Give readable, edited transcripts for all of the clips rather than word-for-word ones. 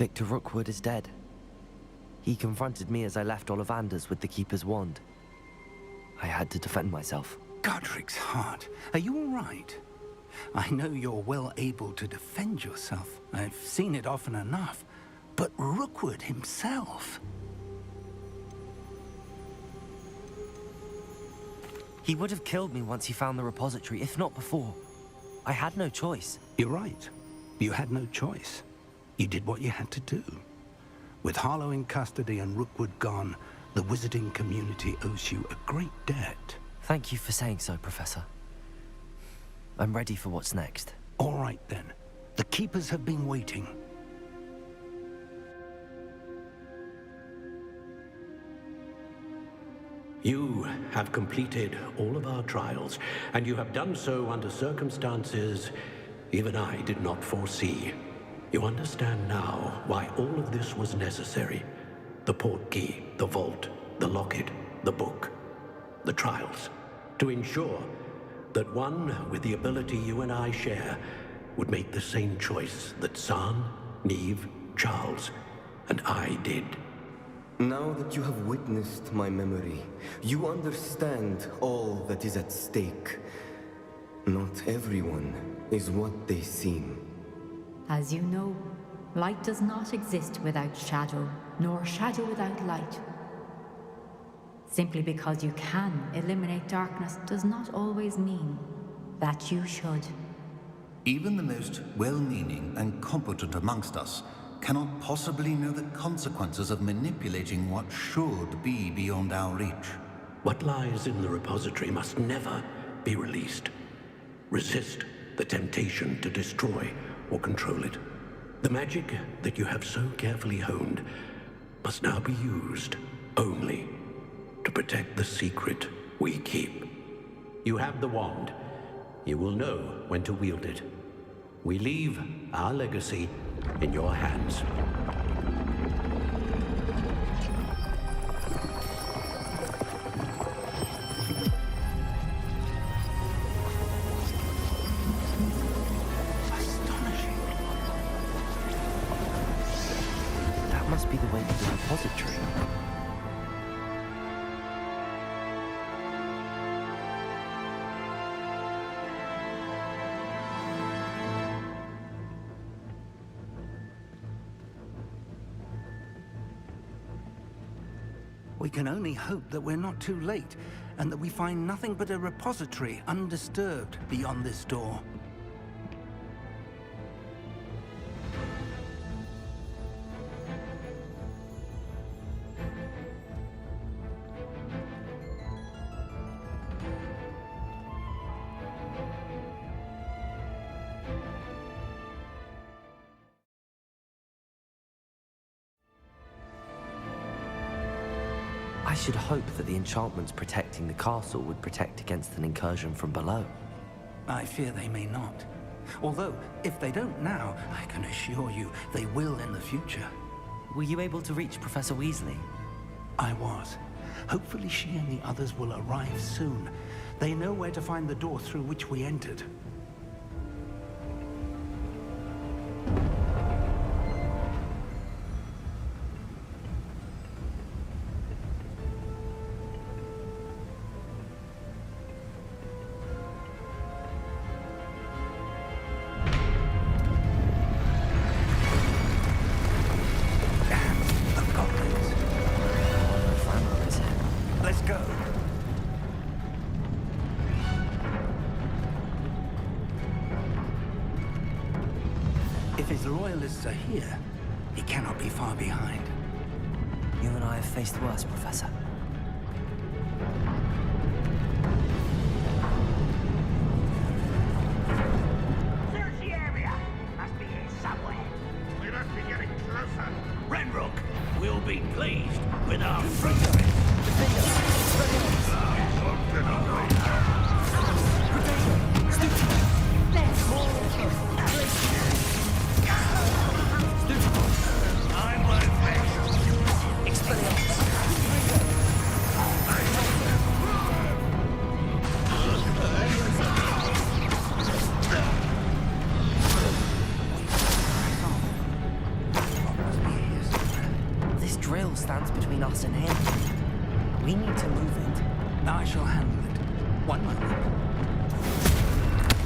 Victor Rookwood is dead. He confronted me as I left Ollivander's with the Keeper's wand. I had to defend myself. Godric's heart, are you all right? I know you're well able to defend yourself. I've seen it often enough. But Rookwood himself... He would have killed me once he found the repository, if not before. I had no choice. You're right. You had no choice. You did what you had to do. With Harlow in custody and Rookwood gone, the wizarding community owes you a great debt. Thank you for saying so, Professor. I'm ready for what's next. All right, then. The Keepers have been waiting. You have completed all of our trials, and you have done so under circumstances even I did not foresee. You understand now why all of this was necessary. The portkey, the vault, the locket, the book, the trials. To ensure that one with the ability you and I share would make the same choice that San, Neve, Charles, and I did. Now that you have witnessed my memory, you understand all that is at stake. Not everyone is what they seem. As you know, light does not exist without shadow, nor shadow without light. Simply because you can eliminate darkness does not always mean that you should. Even the most well-meaning and competent amongst us cannot possibly know the consequences of manipulating what should be beyond our reach. What lies in the repository must never be released. Resist the temptation to destroy or control it. The magic that you have so carefully honed must now be used only to protect the secret we keep. You have the wand. You will know when to wield it. We leave our legacy in your hands. Astonishing. That must be the way to the repository. We can only hope that we're not too late, and that we find nothing but a repository undisturbed beyond this door. I should hope that the enchantments protecting the castle would protect against an incursion from below. I fear they may not. Although, if they don't now, I can assure you they will in the future. Were you able to reach Professor Weasley? I was. Hopefully she and the others will arrive soon. They know where to find the door through which we entered. Let's go. If his loyalists are here, he cannot be far behind. You and I have faced worse, Professor. Search the area! Must be here somewhere. We must be getting closer. Ranrok will be pleased with our progress. tunnel stands between us and him. We need to move it. I shall handle it. One moment.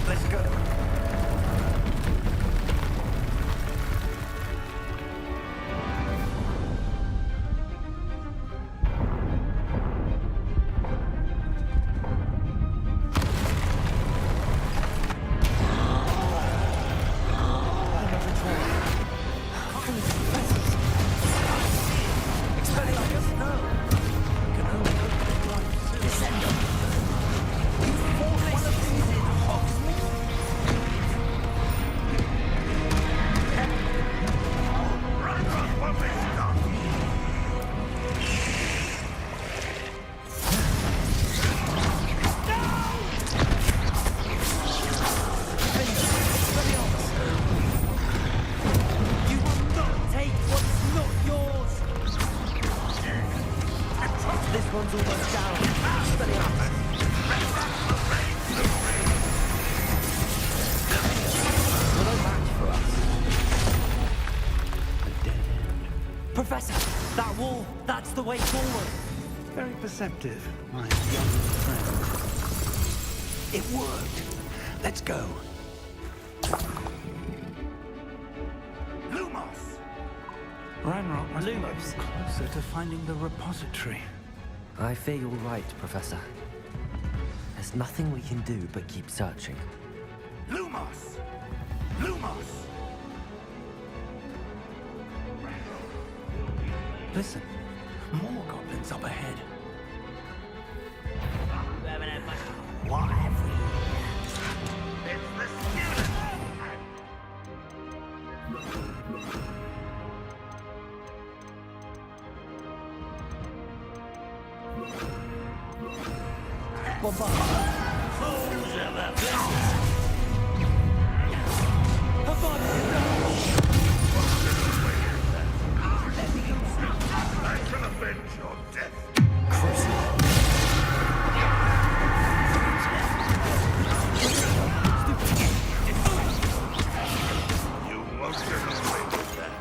Let's go. Professor, that wall, that's the way forward. Very perceptive, my young friend. It worked. Let's go. Lumos! Ranrok must be Lumos. closer to finding the repository. I fear you're right, Professor. There's nothing we can do but keep searching. Lumos! Lumos! Listen, more goblins up ahead. You haven't had much. What have we? It's the student! I shall avenge your death. You won't get away with that.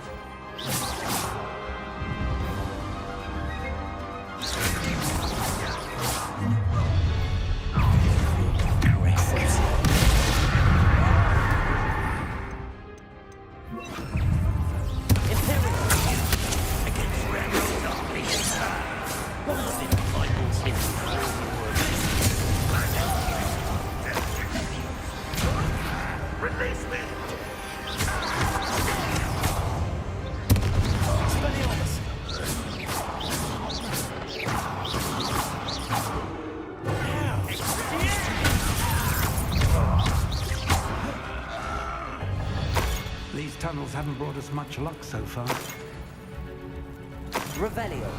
Release me! These tunnels haven't brought us much luck so far. Revelio.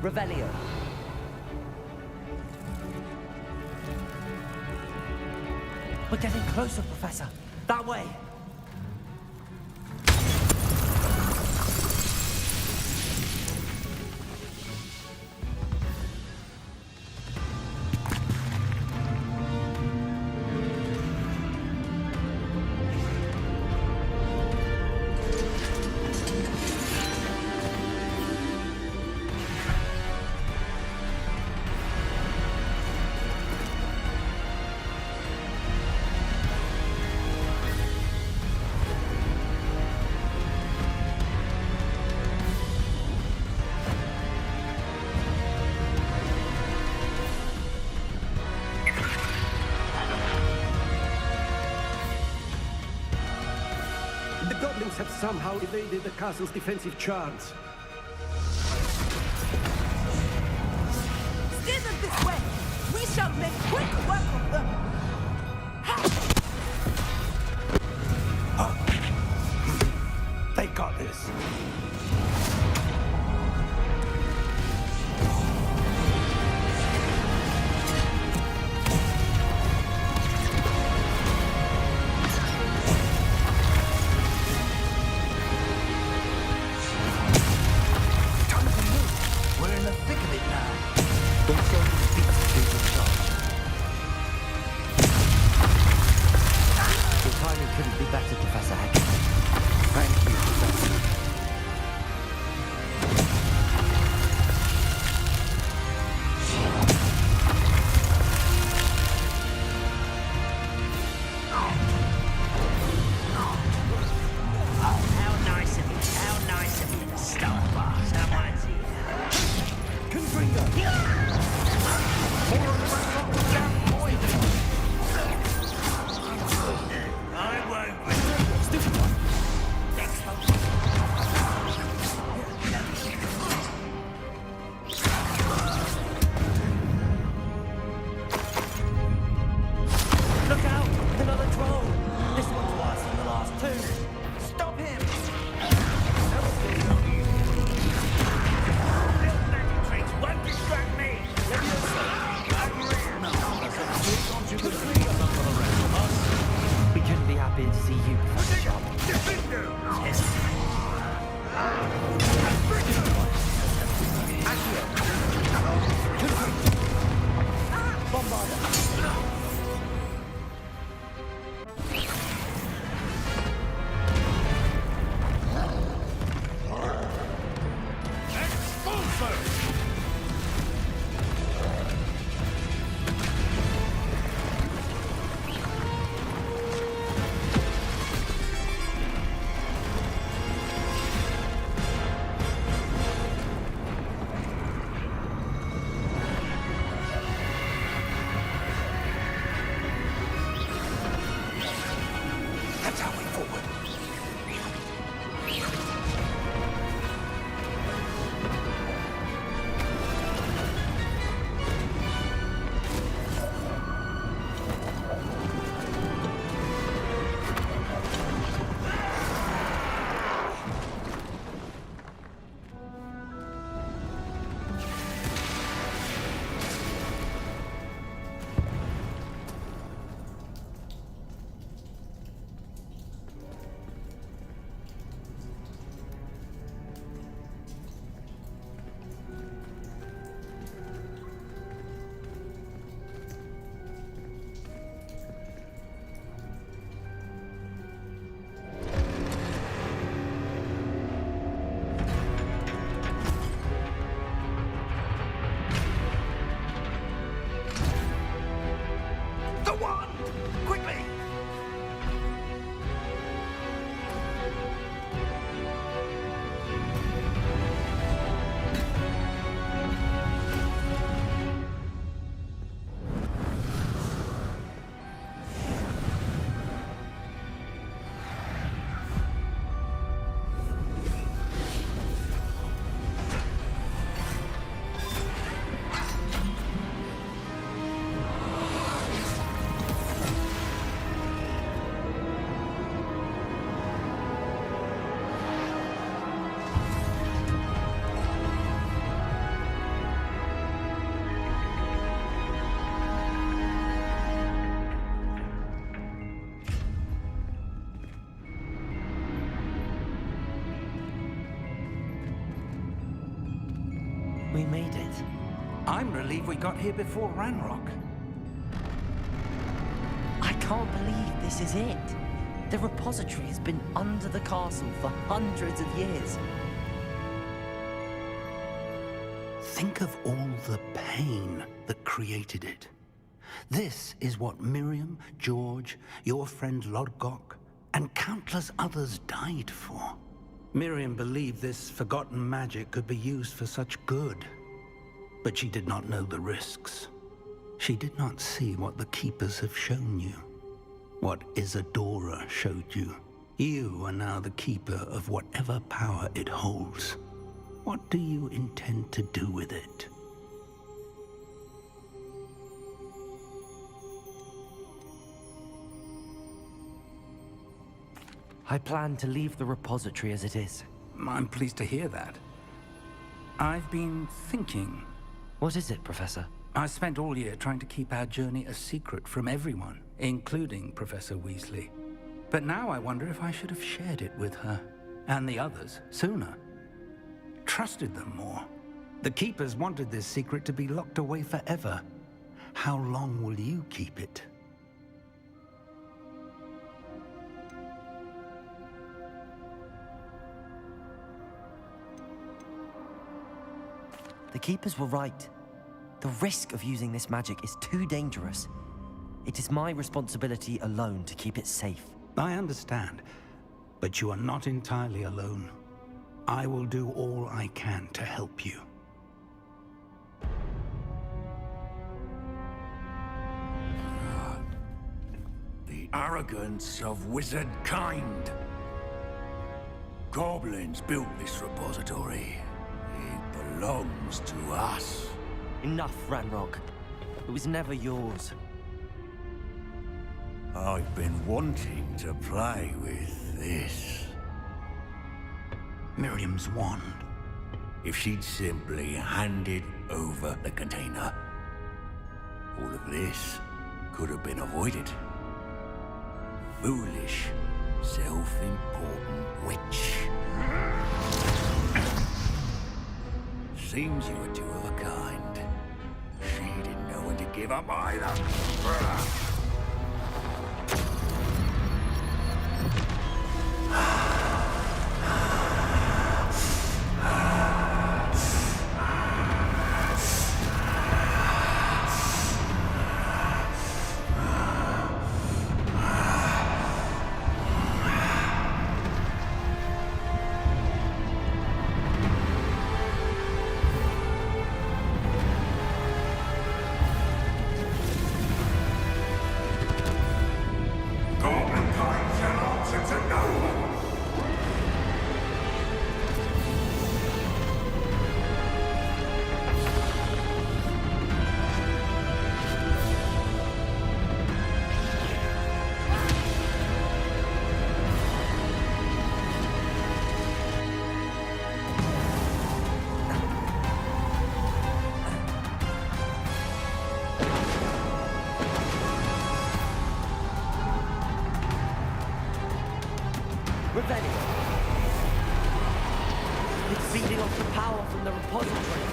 Revelio. We're getting closer, Professor. That way. The goblins have somehow evaded the castle's defensive charms. Steer them this way! We shall make quick work of them! They got this. We're in the thick of it now. Don't show me the feet of the shot. too! Stop him! Little magic tricks won't distract me! We couldn't be happier to see you, Professor Sharp. That's our way forward. The wand! Quickly! We made it. I'm relieved we got here before Ranrok. I can't believe this is it. The repository has been under the castle for hundreds of years. Think of all the pain that created it. This is what Miriam, George, your friend Lodgok, and countless others died for. Miriam believed this forgotten magic could be used for such good. But she did not know the risks. She did not see what the Keepers have shown you. What Isadora showed you. You are now the Keeper of whatever power it holds. What do you intend to do with it? I plan to leave the repository as it is. I'm pleased to hear that. I've been thinking. What is it, Professor? I spent all year trying to keep our journey a secret from everyone, including Professor Weasley. But now I wonder if I should have shared it with her, and the others, sooner. Trusted them more. The Keepers wanted this secret to be locked away forever. How long will you keep it? The Keepers were right. The risk of using this magic is too dangerous. It is my responsibility alone to keep it safe. I understand, but you are not entirely alone. I will do all I can to help you. The arrogance of wizard kind. Goblins built this repository. It belongs to us. Enough, Ranrok. It was never yours. I've been wanting to play with this? Miriam's wand. If she'd simply handed over the container, all of this could have been avoided. Foolish, self-important witch. Seems you were two of a kind. She didn't know when to give up either. Revelio. It's feeding off the power from the repository.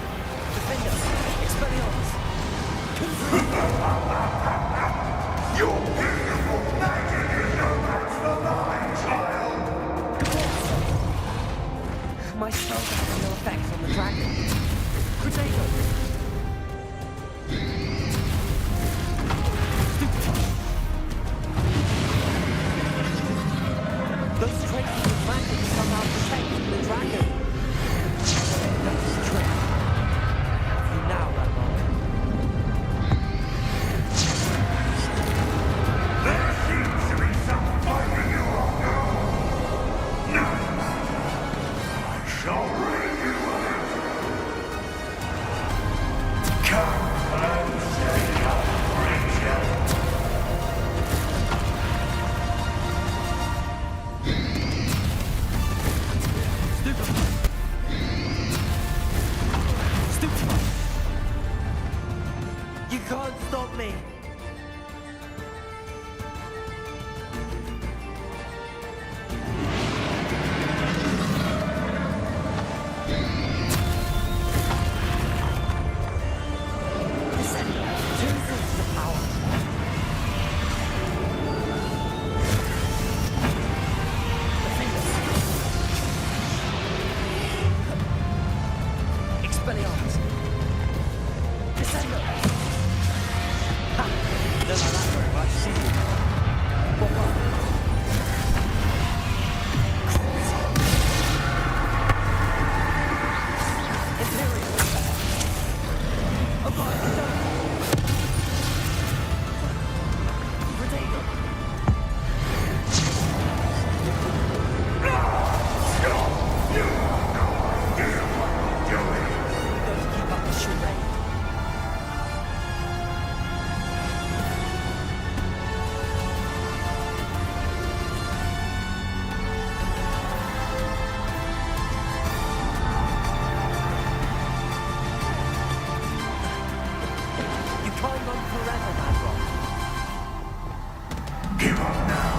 Defend us. Expelliarmus. Your beautiful magic is no match for mine, child! My spells have no effect on the dragon. Potato. Those traces of magic somehow protect the dragon. That's true. You now, Ranrok. There seems to be some fighting you up now. No. I shall bring you out. Come and stay up, creature. You can't stop me! Listen, two sources of power. Defend us. Expelliarmus. Descendo. Ha! Don't like that very much, do you? What? Imperial. Above the dome. Protego. You have no idea what you're doing. Don't keep up the charade. You can't run forever, Ranrok. Give up now.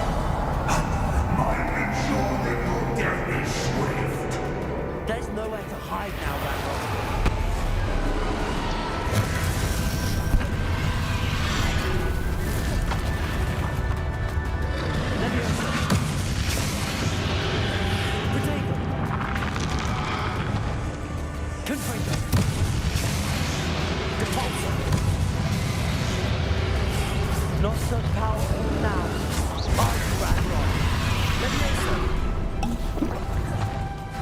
I'll make sure that your death is swift. There's nowhere to hide now, Ranrok. Leviosa. Protego. Confringo. Repulsor. Not so powerful now. Are you, Ranrok? Leviosa.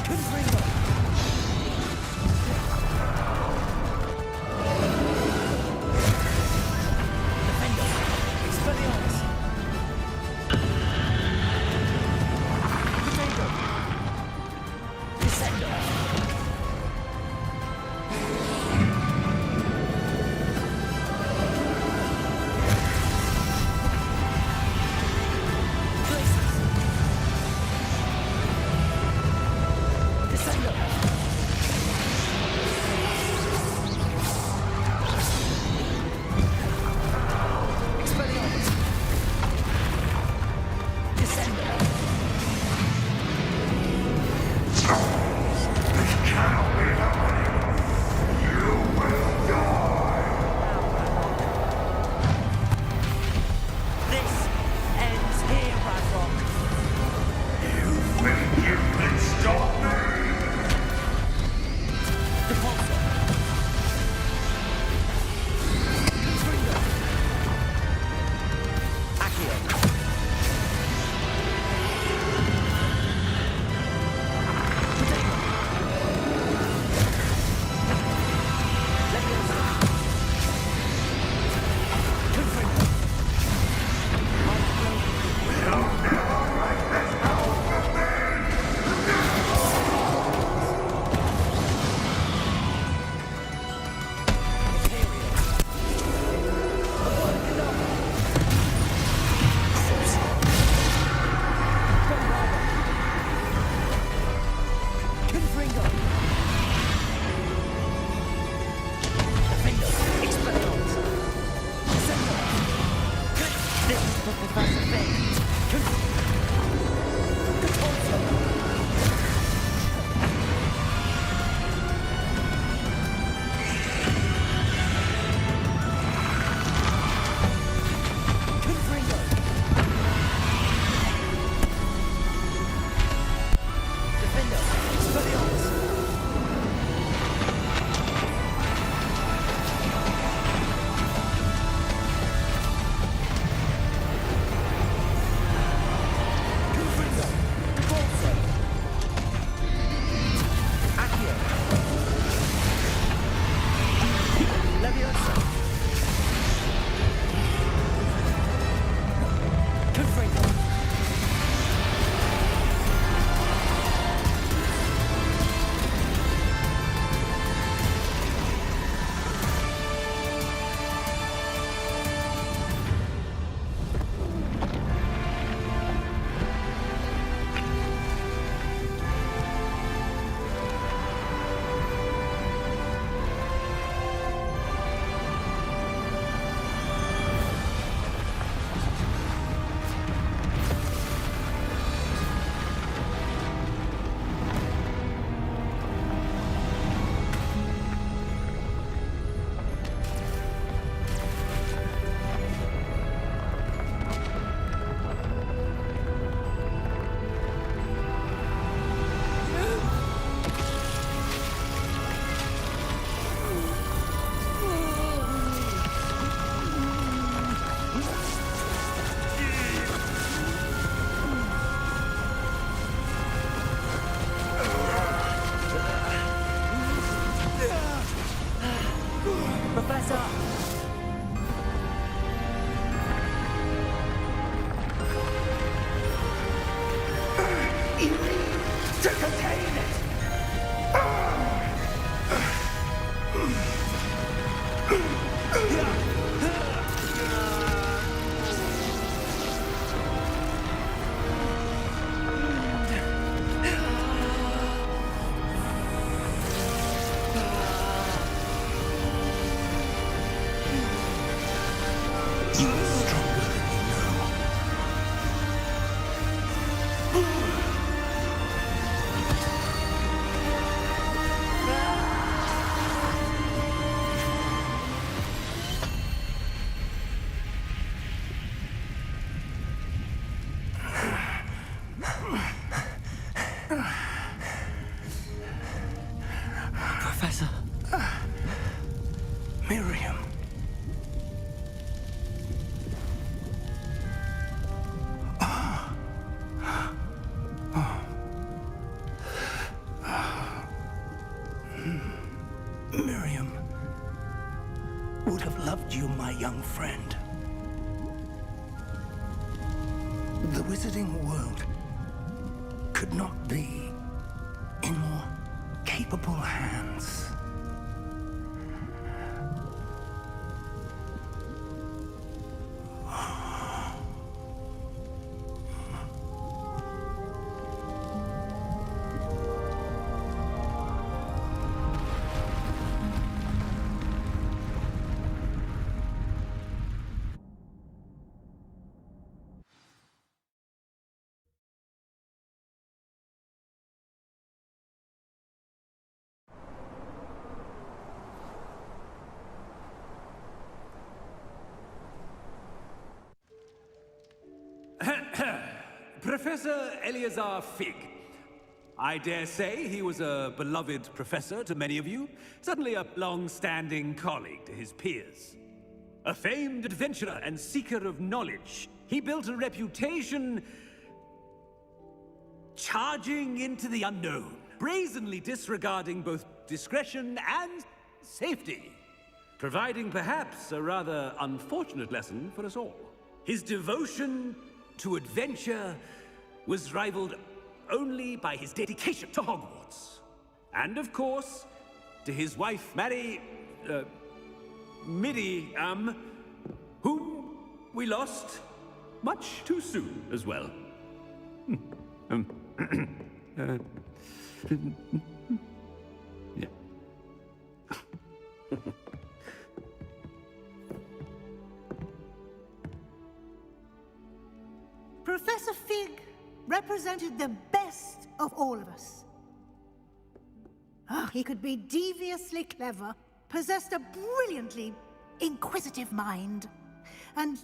Confringo. Defender. Expelliarmus. Potato. Descendo. Places. Professor Fig. Professor. Miriam. Miriam would have loved you, my young friend. The wizarding world could not be in more capable hands. Professor Eleazar Fig. I dare say he was a beloved professor to many of you, certainly a long-standing colleague to his peers. A famed adventurer and seeker of knowledge, he built a reputation charging into the unknown, brazenly disregarding both discretion and safety, providing perhaps a rather unfortunate lesson for us all. His devotion to adventure was rivaled only by his dedication to Hogwarts. And of course, to his wife, Miriam, whom we lost much too soon as well. Yeah. Professor Fig represented the best of all of us. He could be deviously clever, possessed a brilliantly inquisitive mind, and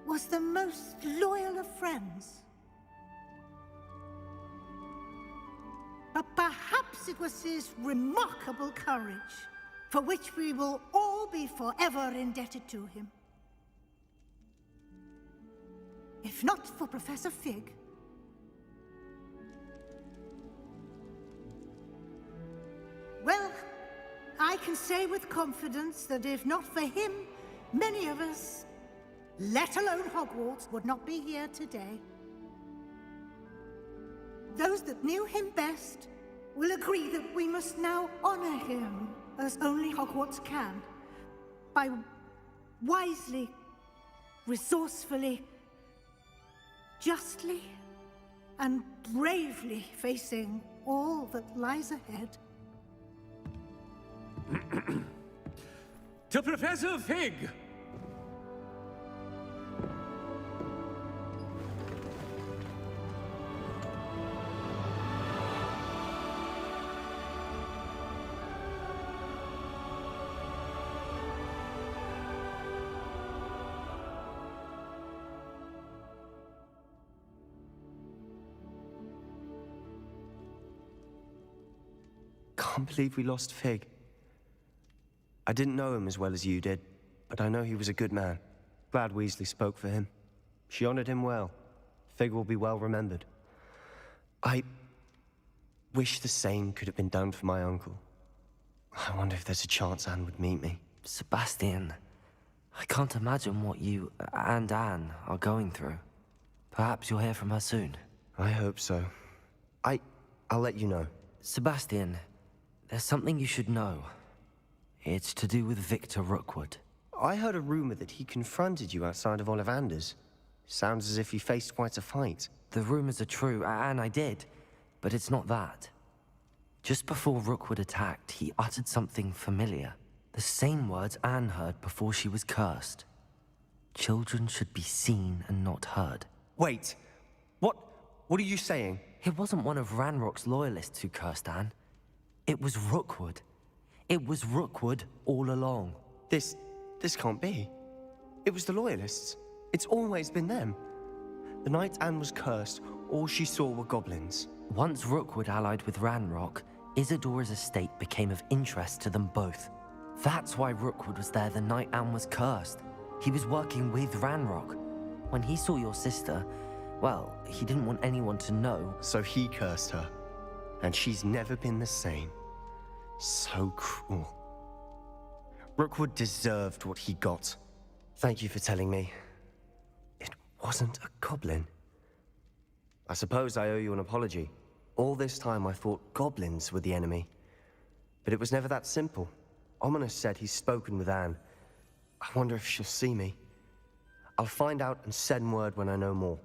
was the most loyal of friends. But perhaps it was his remarkable courage, for which we will all be forever indebted to him. If not for Professor Fig, well, I can say with confidence that if not for him, many of us, let alone Hogwarts, would not be here today. Those that knew him best will agree that we must now honor him as only Hogwarts can, by wisely, resourcefully, justly, and bravely facing all that lies ahead. To Professor Fig! Can't believe we lost Fig. I didn't know him as well as you did, but I know he was a good man. Glad Weasley spoke for him. She honored him well. Fig will be well remembered. I wish the same could have been done for my uncle. I wonder if there's a chance Anne would meet me. Sebastian, I can't imagine what you and Anne are going through. Perhaps you'll hear from her soon. I hope so. I'll let you know. Sebastian, there's something you should know. It's to do with Victor Rookwood. I heard a rumor that he confronted you outside of Ollivander's. Sounds as if he faced quite a fight. The rumors are true, and I did, but it's not that. Just before Rookwood attacked, he uttered something familiar. The same words Anne heard before she was cursed. Children should be seen and not heard. Wait, what are you saying? It wasn't one of Ranrock's loyalists who cursed Anne. It was Rookwood. It was Rookwood all along. This can't be. It was the Loyalists. It's always been them. The night Anne was cursed, all she saw were goblins. Once Rookwood allied with Ranrock, Isadora's estate became of interest to them both. That's why Rookwood was there the night Anne was cursed. He was working with Ranrock. When he saw your sister, well, he didn't want anyone to know. So he cursed her. And she's never been the same. So cruel. Rookwood deserved what he got. Thank you for telling me. It wasn't a goblin. I suppose I owe you an apology. All this time I thought goblins were the enemy. But it was never that simple. Ominous said he's spoken with Anne. I wonder if she'll see me. I'll find out and send word when I know more.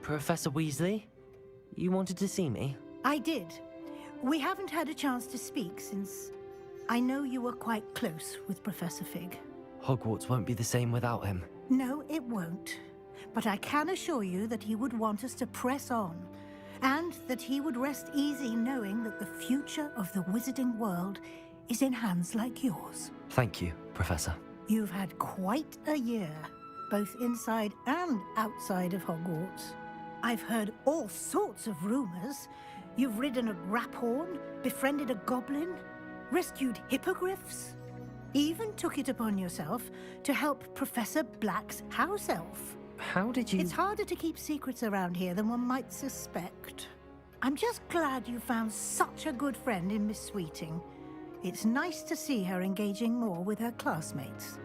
Professor Weasley, you wanted to see me? I did. We haven't had a chance to speak since I know you were quite close with Professor Fig. Hogwarts won't be the same without him. No, it won't. But I can assure you that he would want us to press on, and that he would rest easy knowing that the future of the wizarding world is in hands like yours. Thank you, Professor. You've had quite a year, both inside and outside of Hogwarts. I've heard all sorts of rumors. You've ridden a graphorn, befriended a goblin, rescued hippogriffs, even took it upon yourself to help Professor Black's house elf. How did you... It's harder to keep secrets around here than one might suspect. I'm just glad you found such a good friend in Miss Sweeting. It's nice to see her engaging more with her classmates.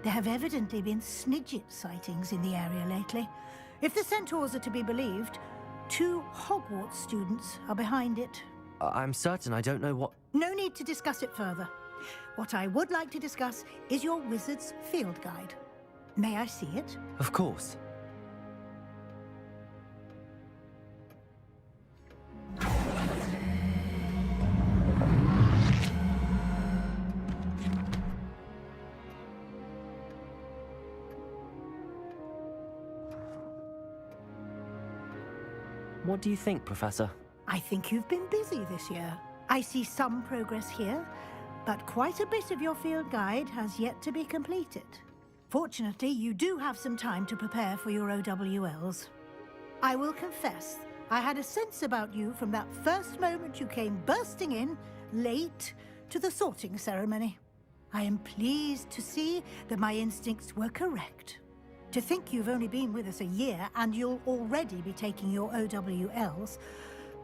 There have evidently been Snidget sightings in the area lately. If the centaurs are to be believed, 2 Hogwarts students are behind it. I'm certain I don't know what... No need to discuss it further. What I would like to discuss is your wizard's field guide. May I see it? Of course. What do you think, Professor? I think you've been busy this year. I see some progress here, but quite a bit of your field guide has yet to be completed. Fortunately, you do have some time to prepare for your OWLs. I will confess, I had a sense about you from that first moment you came bursting in, late, to the sorting ceremony. I am pleased to see that my instincts were correct. To think you've only been with us a year and you'll already be taking your OWLs,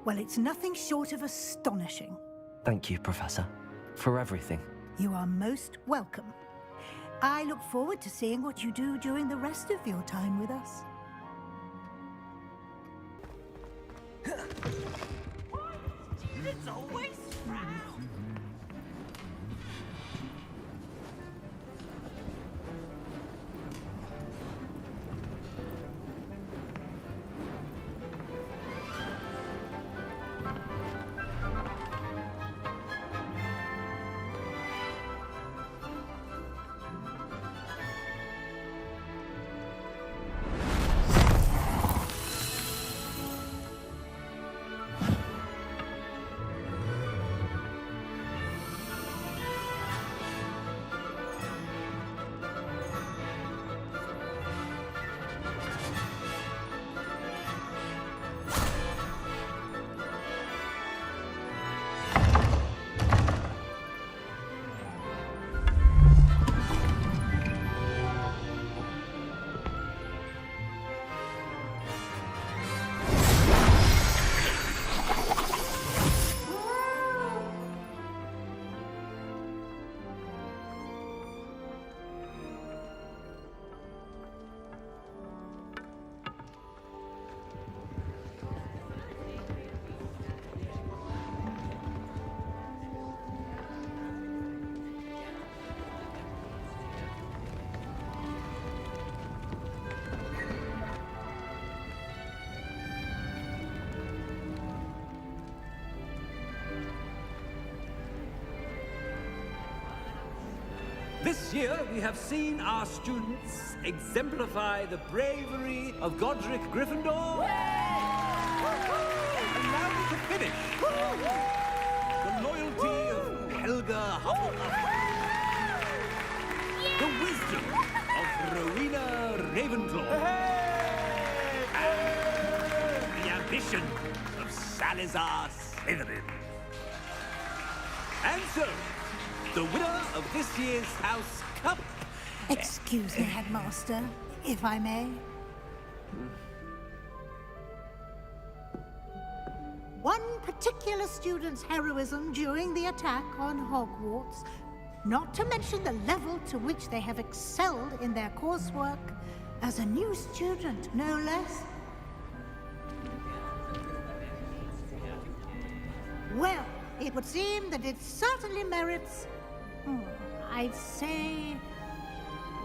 well, it's nothing short of astonishing. Thank you, Professor, for everything. You are most welcome. I look forward to seeing what you do during the rest of your time with us. It's always frown. This year, we have seen our students exemplify the bravery of Godric Gryffindor. And now we can finish. The loyalty of Helga Hufflepuff. The wisdom of Rowena Ravenclaw. And the ambition of Salazar Slytherin. And so, the winner of this year's House Cup... Excuse me, Headmaster, if I may. One particular student's heroism during the attack on Hogwarts, not to mention the level to which they have excelled in their coursework, as a new student, no less. Well, it would seem that it certainly merits... I'd say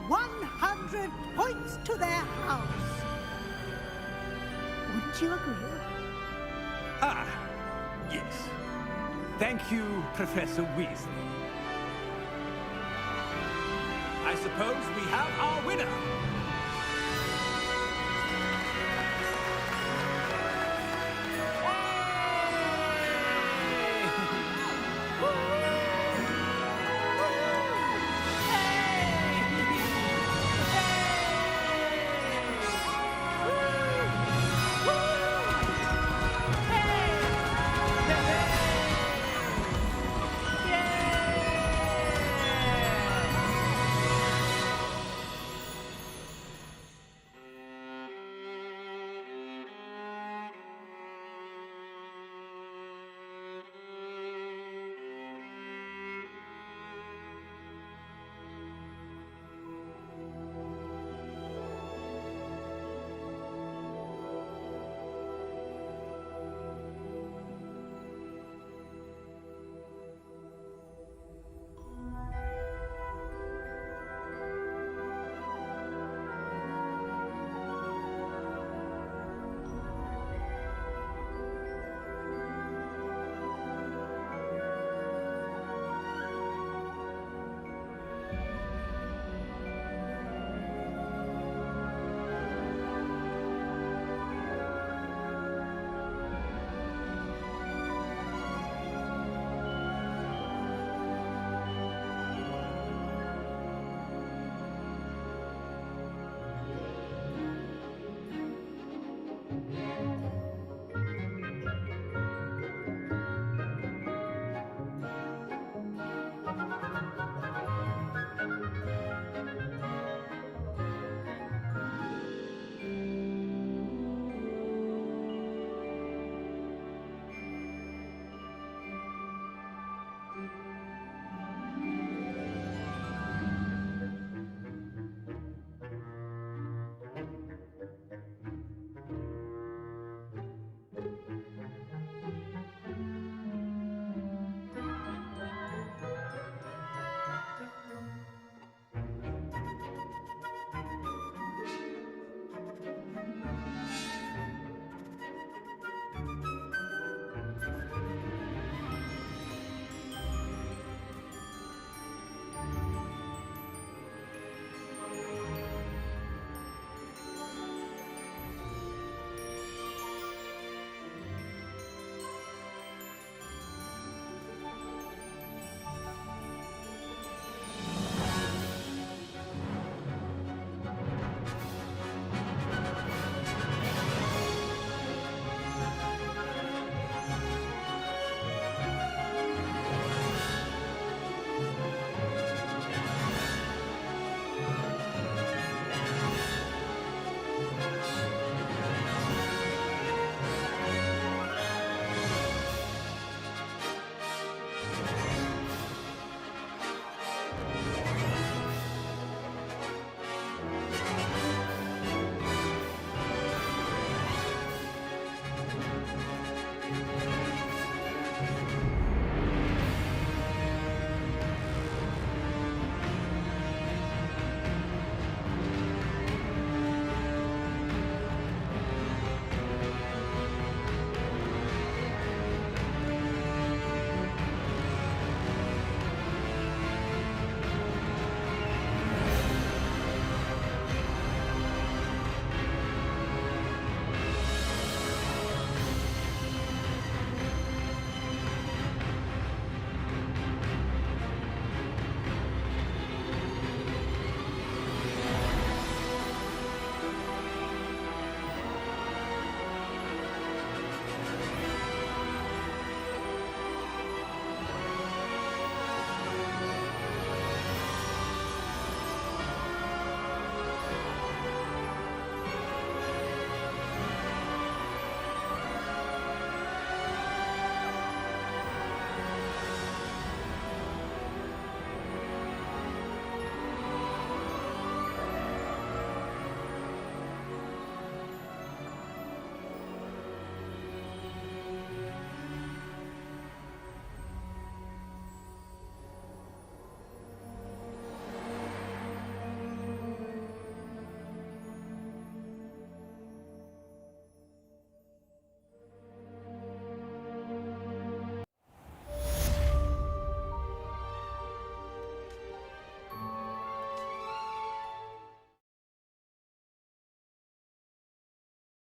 100 points to their house. Wouldn't you agree? Ah, yes. Thank you, Professor Weasley. I suppose we have our winner.